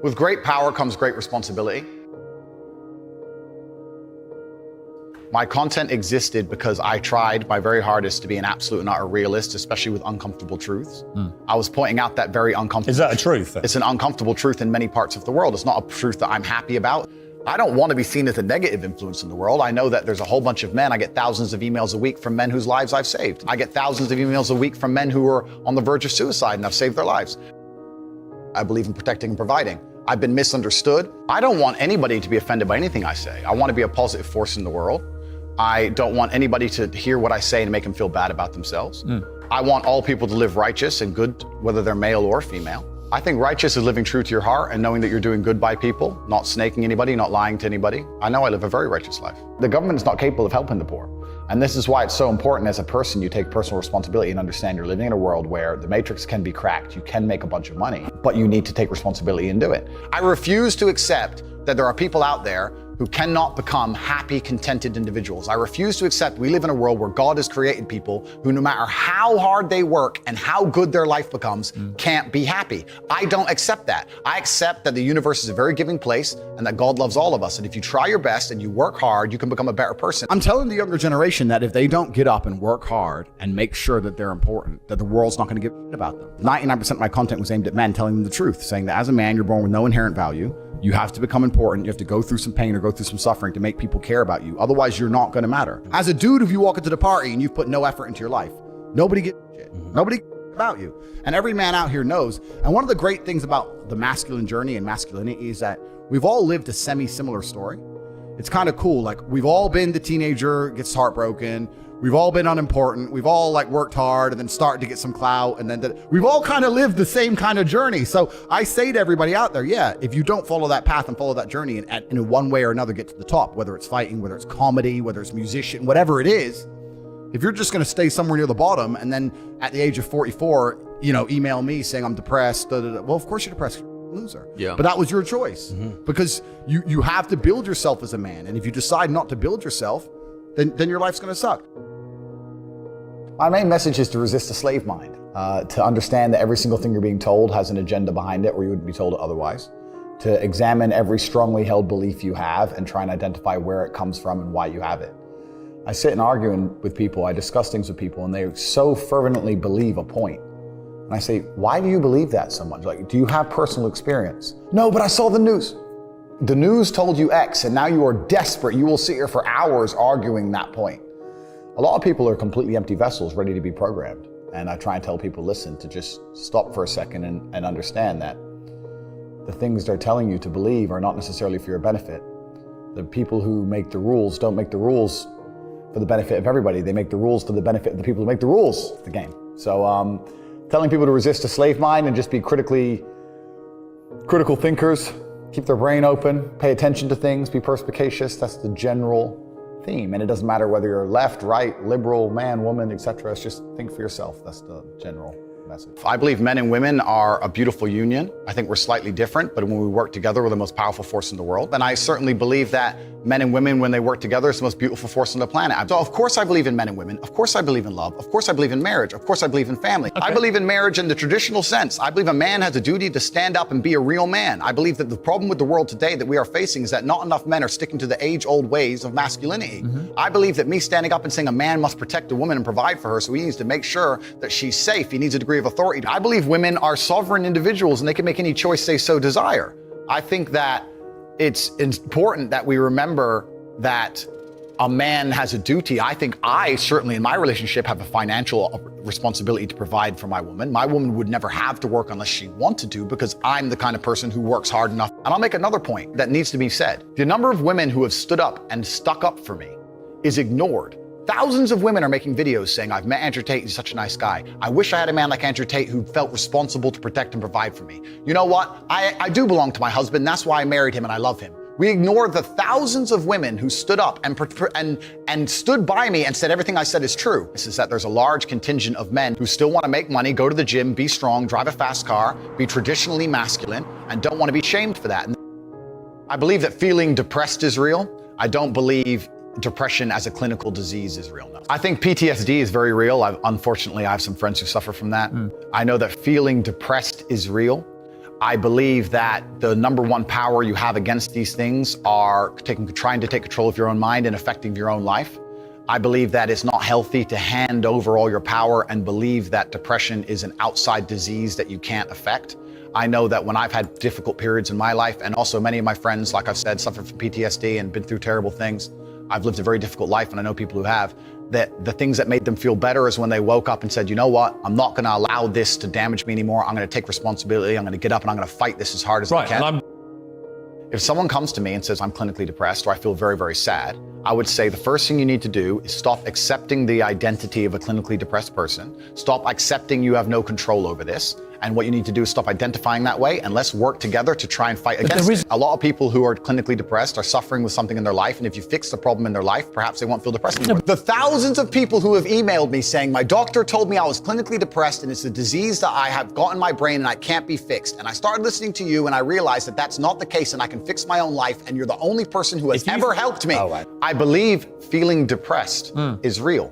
With great power comes great responsibility. My content existed because I tried my very hardest to be an absolute and utter realist, especially with uncomfortable truths. I was pointing out that very uncomfortable. Is that a truth? It's an uncomfortable truth in many parts of the world. It's not a truth that I'm happy about. I don't want to be seen as a negative influence in the world. I know that there's a whole bunch of men. I get thousands of emails a week from men whose lives I've saved. I get thousands of emails a week from men who are on the verge of suicide and I've saved their lives. I believe in protecting and providing. I've been misunderstood. I don't want anybody to be offended by anything I say. I want to be a positive force in the world. I don't want anybody to hear what I say and make them feel bad about themselves. I want all people to live righteous and good, whether they're male or female. I think righteous is living true to your heart and knowing that you're doing good by people, not snaking anybody, not lying to anybody. I know I live a very righteous life. The government is not capable of helping the poor. And this is why it's so important as a person, you take personal responsibility and understand you're living in a world where the matrix can be cracked. You can make a bunch of money, but you need to take responsibility and do it. I refuse to accept that there are people out there who cannot become happy, contented individuals. I refuse to accept we live in a world where God has created people who, no matter how hard they work and how good their life becomes, can't be happy. I don't accept that. I accept that the universe is a very giving place and that God loves all of us. And if you try your best and you work hard, you can become a better person. I'm telling the younger generation that if they don't get up and work hard and make sure that they're important, that the world's not going to give a shit about them. 99% of my content was aimed at men, telling them the truth, saying that as a man, you're born with no inherent value. You have to become important. You have to go through some pain or go through some suffering to make people care about you. Otherwise, you're not going to matter. As a dude, if you walk into the party and you've put no effort into your life, nobody gives a shit. Nobody cares about you. And every man out here knows. And one of the great things about the masculine journey and masculinity is that we've all lived a semi-similar story. It's kind of cool. Like, we've all been the teenager, gets heartbroken. We've all been unimportant. We've all worked hard and then started to get some clout. And then we've all kind of lived the same kind of journey. So I say to everybody out there, yeah, if you don't follow that path and follow that journey and in one way or another get to the top, whether it's fighting, whether it's comedy, whether it's musician, whatever it is, if you're just going to stay somewhere near the bottom and then at the age of 44, email me saying I'm depressed, well, of course you're depressed. Loser. Yeah. But that was your choice because you have to build yourself as a man. And if you decide not to build yourself, then your life's going to suck. My main message is to resist the slave mind, to understand that every single thing you're being told has an agenda behind it or you wouldn't be told it otherwise, to examine every strongly held belief you have and try and identify where it comes from and why you have it. I sit and argue with people, I discuss things with people, and they so fervently believe a point. And I say, why do you believe that so much? Like, do you have personal experience? No, but I saw the news. The news told you X, and now you are desperate. You will sit here for hours arguing that point. A lot of people are completely empty vessels ready to be programmed. And I try and tell people, listen, to just stop for a second and understand that the things they're telling you to believe are not necessarily for your benefit. The people who make the rules don't make the rules for the benefit of everybody. They make the rules for the benefit of the people who make the rules of the game. So telling people to resist a slave mind and just be critical thinkers, keep their brain open, pay attention to things, be perspicacious, that's the general theme. And it doesn't matter whether you're left, right, liberal, man, woman, etc. It's just think for yourself. That's the general message. I believe men and women are a beautiful union. I think we're slightly different, but when we work together, we're the most powerful force in the world. And I certainly believe that men and women, when they work together, it's the most beautiful force on the planet. So of course I believe in men and women. Of course I believe in love. Of course I believe in marriage. Of course I believe in family. Okay. I believe in marriage in the traditional sense. I believe a man has a duty to stand up and be a real man. I believe that the problem with the world today that we are facing is that not enough men are sticking to the age-old ways of masculinity. I believe that me standing up and saying a man must protect a woman and provide for her, so he needs to make sure that she's safe. He needs a degree of authority. I believe women are sovereign individuals and they can make any choice they so desire. I think that it's important that we remember that a man has a duty. I think I certainly in my relationship have a financial responsibility to provide for my woman. My woman would never have to work unless she wanted to because I'm the kind of person who works hard enough. And I'll make another point that needs to be said. The number of women who have stood up and stuck up for me is ignored. Thousands of women are making videos saying, I've met Andrew Tate, he's such a nice guy. I wish I had a man like Andrew Tate who felt responsible to protect and provide for me. You know what? I do belong to my husband. That's why I married him and I love him. We ignore the thousands of women who stood up and stood by me and said everything I said is true. This is that there's a large contingent of men who still want to make money, go to the gym, be strong, drive a fast car, be traditionally masculine, and don't want to be shamed for that. And I believe that feeling depressed is real. I don't believe depression as a clinical disease is real. No. I think PTSD is very real. Unfortunately, I have some friends who suffer from that. I know that feeling depressed is real. I believe that the number one power you have against these things are trying to take control of your own mind and affecting your own life. I believe that it's not healthy to hand over all your power and believe that depression is an outside disease that you can't affect. I know that when I've had difficult periods in my life, and also many of my friends, like I've said, suffer from PTSD and been through terrible things. I've lived a very difficult life, and I know people who have, that the things that made them feel better is when they woke up and said, you know what, I'm not gonna allow this to damage me anymore. I'm gonna take responsibility. I'm gonna get up and I'm gonna fight this as hard as I can. If someone comes to me and says, I'm clinically depressed or I feel very, very sad, I would say the first thing you need to do is stop accepting the identity of a clinically depressed person. Stop accepting you have no control over this. And what you need to do is stop identifying that way, and let's work together to try and fight against it. A lot of people who are clinically depressed are suffering with something in their life, and if you fix the problem in their life, perhaps they won't feel depressed anymore. The thousands of people who have emailed me saying, my doctor told me I was clinically depressed and it's a disease that I have got in my brain and I can't be fixed. And I started listening to you and I realized that that's not the case and I can fix my own life, and you're the only person who has ever helped me. I believe feeling depressed is real.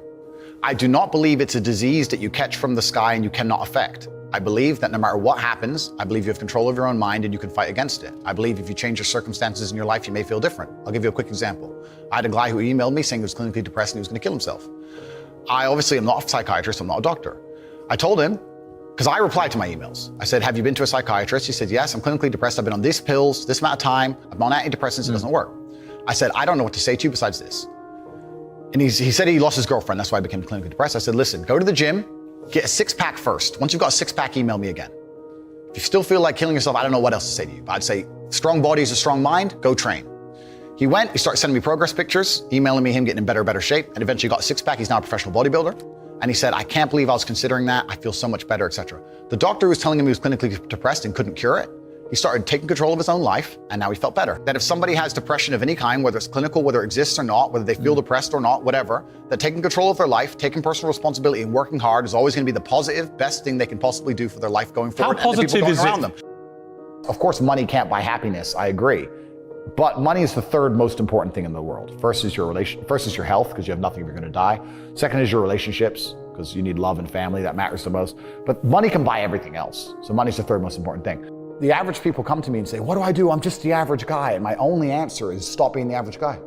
I do not believe it's a disease that you catch from the sky and you cannot affect. I believe that no matter what happens, I believe you have control of your own mind and you can fight against it. I believe if you change your circumstances in your life, you may feel different. I'll give you a quick example. I had a guy who emailed me saying he was clinically depressed and he was going to kill himself. I obviously am not a psychiatrist, I'm not a doctor. I told him, because I replied to my emails. I said, have you been to a psychiatrist? He said, yes, I'm clinically depressed. I've been on these pills, this amount of time. I'm on antidepressants, it doesn't work. I said, I don't know what to say to you besides this. And he said he lost his girlfriend, that's why I became clinically depressed. I said, listen, go to the gym, get a six-pack first. Once you've got a six-pack, email me again. If you still feel like killing yourself, I don't know what else to say to you. But I'd say, strong body is a strong mind, go train. He went, he started sending me progress pictures, emailing me him getting in better shape, and eventually got a six-pack. He's now a professional bodybuilder. And he said, I can't believe I was considering that. I feel so much better, etc. The doctor was telling him he was clinically depressed and couldn't cure it. He started taking control of his own life, and now he felt better. That if somebody has depression of any kind, whether it's clinical, whether it exists or not, whether they feel depressed or not, whatever, that taking control of their life, taking personal responsibility and working hard is always gonna be the positive, best thing they can possibly do for their life going forward. How positive is it? Of course, money can't buy happiness, I agree. But money is the third most important thing in the world. First is your health, because you have nothing if you're gonna die. Second is your relationships, because you need love and family, that matters the most. But money can buy everything else. So money's the third most important thing. The average people come to me and say, what do I do? I'm just the average guy. And my only answer is stop being the average guy.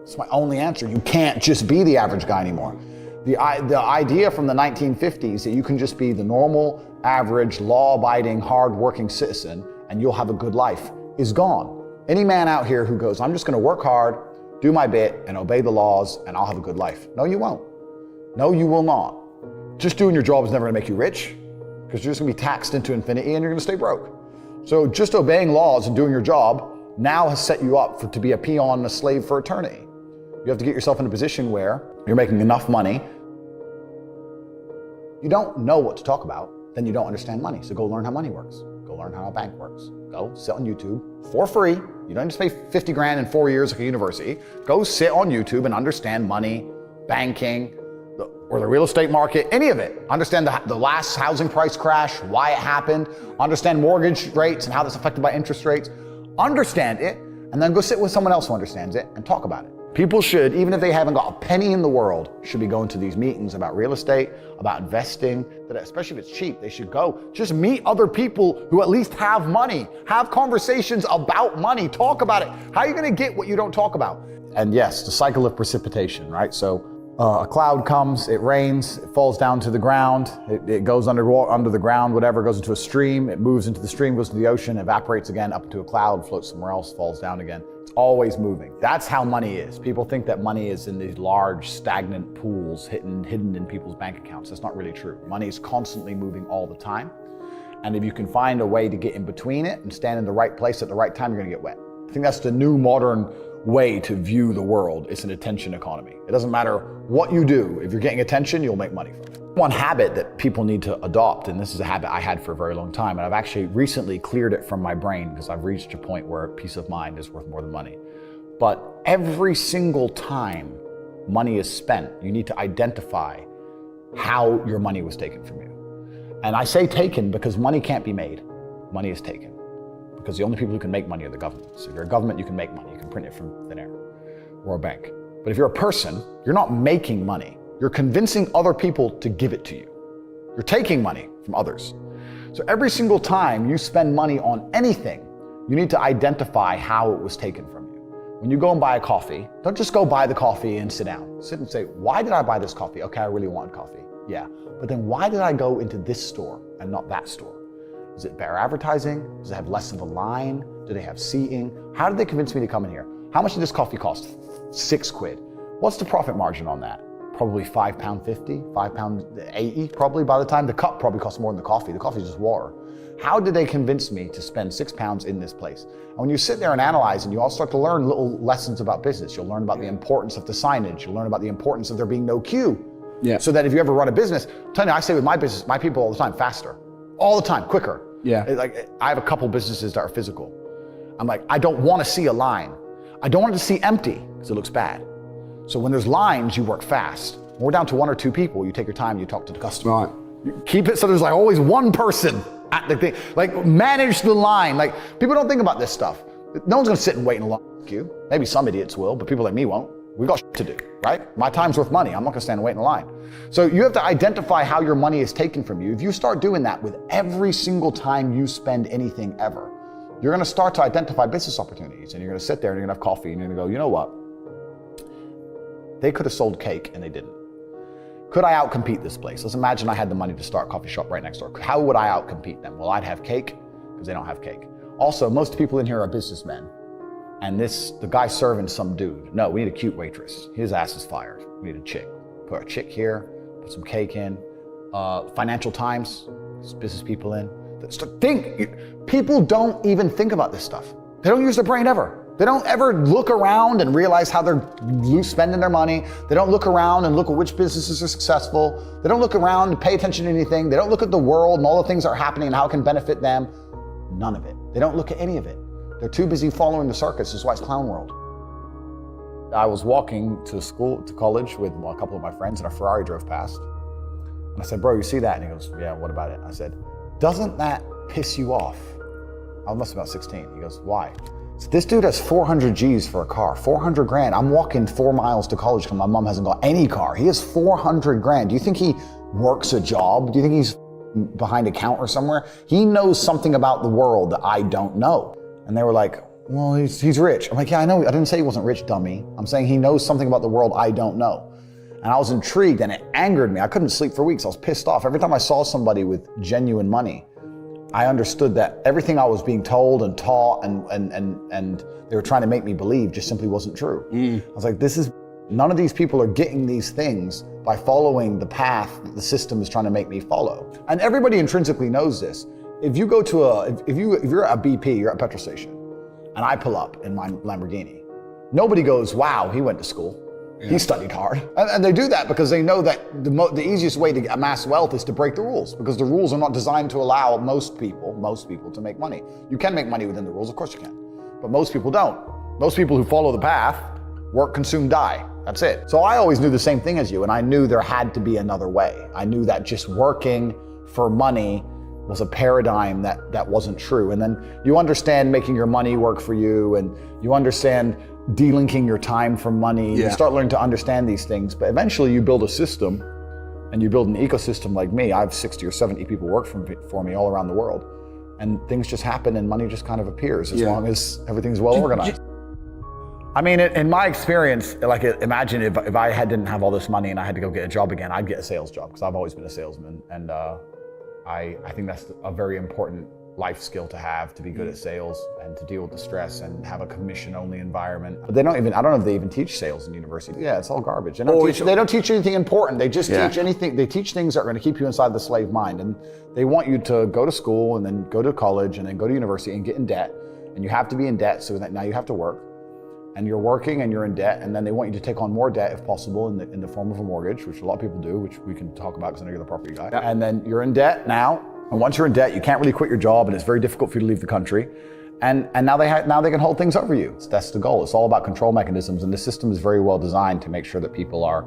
It's my only answer. You can't just be the average guy anymore. The idea from the 1950s that you can just be the normal, average, law-abiding, hard-working citizen and you'll have a good life is gone. Any man out here who goes, I'm just gonna work hard, do my bit, and obey the laws, and I'll have a good life. No, you won't. No, you will not. Just doing your job is never gonna make you rich, because you're just gonna be taxed into infinity and you're gonna stay broke. So just obeying laws and doing your job now has set you up to be a peon and a slave for eternity. You have to get yourself in a position where you're making enough money. You don't know what to talk about, then you don't understand money. So go learn how money works. Go learn how a bank works. Go sit on YouTube for free. You don't just pay 50 grand in 4 years like a university. Go sit on YouTube and understand money, banking, or the real estate market, any of it. Understand the last housing price crash, why it happened, understand mortgage rates and how that's affected by interest rates. Understand it, and then go sit with someone else who understands it and talk about it. People should, even if they haven't got a penny in the world, should be going to these meetings about real estate, about investing, that especially if it's cheap, they should go. Just meet other people who at least have money. Have conversations about money, talk about it. How are you gonna get what you don't talk about? And yes, the cycle of precipitation, right? So a cloud comes, it rains, it falls down to the ground, it goes under the ground, whatever, goes into a stream, it moves into the stream, goes to the ocean, evaporates again up into a cloud, floats somewhere else, falls down again. It's always moving. That's how money is. People think that money is in these large stagnant pools hidden in people's bank accounts. That's not really true. Money is constantly moving all the time. And if you can find a way to get in between it and stand in the right place at the right time, you're gonna get wet. I think that's the new modern way to view the world. It's an attention economy. It doesn't matter what you do. If you're getting attention, you'll make money from it. One habit that people need to adopt, and this is a habit I had for a very long time, and I've actually recently cleared it from my brain because I've reached a point where peace of mind is worth more than money. But every single time money is spent, you need to identify how your money was taken from you. And I say taken because money can't be made. Money is taken. Because the only people who can make money are the governments. If you're a government, you can make money. You can print it from thin air or a bank. But if you're a person, you're not making money. You're convincing other people to give it to you. You're taking money from others. So So every single time you spend money on anything, you need to identify how it was taken from you. When you go and buy a coffee, don't just go buy the coffee and sit down. Sit and say, why did I buy this coffee? Okay, I really wanted coffee. Yeah, but then why did I go into this store and not that store? Is it better advertising? Does it have less of a line? Do they have seating? How did they convince me to come in here? How much did this coffee cost? £6. What's the profit margin on that? Probably £5.50, £5.80 probably by the time. The cup probably costs more than the coffee. The coffee is just water. How did they convince me to spend £6 in this place? And when you sit there and analyze, and you all start to learn little lessons about business, you'll learn about the importance of the signage. You'll learn about the importance of there being no queue. Yeah. So that if you ever run a business, I'm telling you, I say with my business, my people all the time, faster. All the time, quicker. Yeah. Like I have a couple businesses that are physical. I'm like, I don't want to see a line. I don't want it to see empty because it looks bad. So when there's lines, you work fast. When we're down to 1 or 2 people, you take your time, you talk to the customer. Right. You keep it so there's like always one person at the thing. Like manage the line. Like people don't think about this stuff. No one's gonna sit and wait in a long queue. Maybe some idiots will, but people like me won't. We got shit to do, right? My time's worth money. I'm not gonna stand and wait in a line. So you have to identify how your money is taken from you. If you start doing that with every single time you spend anything ever, you're gonna start to identify business opportunities, and you're gonna sit there and you're gonna have coffee and you're gonna go, you know what? They could have sold cake and they didn't. Could I outcompete this place? Let's imagine I had the money to start a coffee shop right next door. How would I outcompete them? Well, I'd have cake because they don't have cake. Also, most people in here are businessmen. And the guy serving some dude. No, we need a cute waitress. His ass is fired. We need a chick. Put a chick here, put some cake in. Financial Times, there's business people in. People don't even think about this stuff. They don't use their brain ever. They don't ever look around and realize how they're spending their money. They don't look around and look at which businesses are successful. They don't look around and pay attention to anything. They don't look at the world and all the things that are happening and how it can benefit them. None of it. They don't look at any of it. They're too busy following the circus. That's why it's clown world. I was walking to college with a couple of my friends, and a Ferrari drove past. And I said, bro, you see that? And he goes, yeah, what about it? I said, doesn't that piss you off? I must have been about 16. He goes, why? So this dude has 400 G's for a car, 400 grand. I'm walking 4 miles to college because my mom hasn't got any car. He has 400 grand. Do you think he works a job? Do you think he's behind a counter somewhere? He knows something about the world that I don't know. And they were like, well, he's rich. I'm like, yeah, I know. I didn't say he wasn't rich, dummy. I'm saying he knows something about the world I don't know. And I was intrigued, and it angered me. I couldn't sleep for weeks. I was pissed off. Every time I saw somebody with genuine money, I understood that everything I was being told and taught and they were trying to make me believe just simply wasn't true. I was like, none of these people are getting these things by following the path that the system is trying to make me follow. And everybody intrinsically knows this. If you go to if you're at a BP, you're at a petrol station, and I pull up in my Lamborghini, nobody goes, wow, he went to school. Yeah. He studied hard. And they do that because they know that the easiest way to amass wealth is to break the rules, because the rules are not designed to allow most people to make money. You can make money within the rules, of course you can, but most people don't. Most people who follow the path work, consume, die. That's it. So I always knew the same thing as you, and I knew there had to be another way. I knew that just working for money was a paradigm that wasn't true. And then you understand making your money work for you, and you understand delinking your time from money. Yeah. You start learning to understand these things, but eventually you build a system, and you build an ecosystem like me. I have 60 or 70 people work for me all around the world, and things just happen and money just kind of appears as long as everything's well organized. I mean, in my experience, like imagine if I didn't have all this money and I had to go get a job again, I'd get a sales job, because I've always been a salesman, and I think that's a very important life skill to have, to be good at sales and to deal with the stress and have a commission-only environment. But I don't know if they even teach sales in university. Yeah, it's all garbage. They don't teach anything important. They just teach anything. They teach things that are going to keep you inside the slave mind. And they want you to go to school and then go to college and then go to university and get in debt. And you have to be in debt so that now you have to work. And you're working and you're in debt, and then they want you to take on more debt if possible in the form of a mortgage, which a lot of people do, which we can talk about because I know you're the property guy. Yeah. And then you're in debt now, and once you're in debt, you can't really quit your job, and it's very difficult for you to leave the country. And now they can hold things over you. That's the goal. It's all about control mechanisms, and the system is very well designed to make sure that people are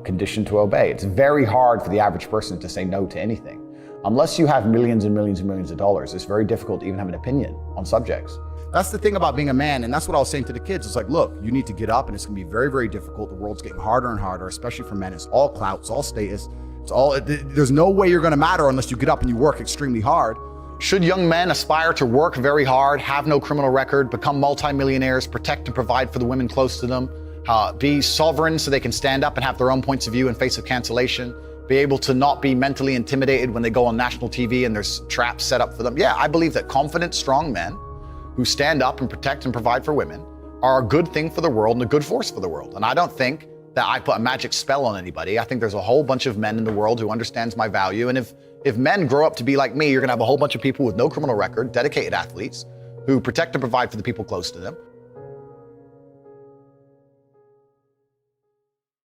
conditioned to obey. It's very hard for the average person to say no to anything. Unless you have millions and millions and millions of dollars, it's very difficult to even have an opinion on subjects. That's the thing about being a man, and that's what I was saying to the kids. It's like, look, you need to get up, and it's gonna be very, very difficult. The world's getting harder and harder, especially for men. It's all clout, it's all status, it's There's no way you're going to matter unless you get up and you work extremely hard. Should young men aspire to work very hard, have no criminal record, become multimillionaires, protect and provide for the women close to them, be sovereign so they can stand up and have their own points of view in face of cancellation, be able to not be mentally intimidated when they go on national TV and there's traps set up for them? Yeah, I believe that confident, strong men who stand up and protect and provide for women are a good thing for the world and a good force for the world. And I don't think that I put a magic spell on anybody. I think there's a whole bunch of men in the world who understands my value. And if men grow up to be like me, you're gonna have a whole bunch of people with no criminal record, dedicated athletes, who protect and provide for the people close to them,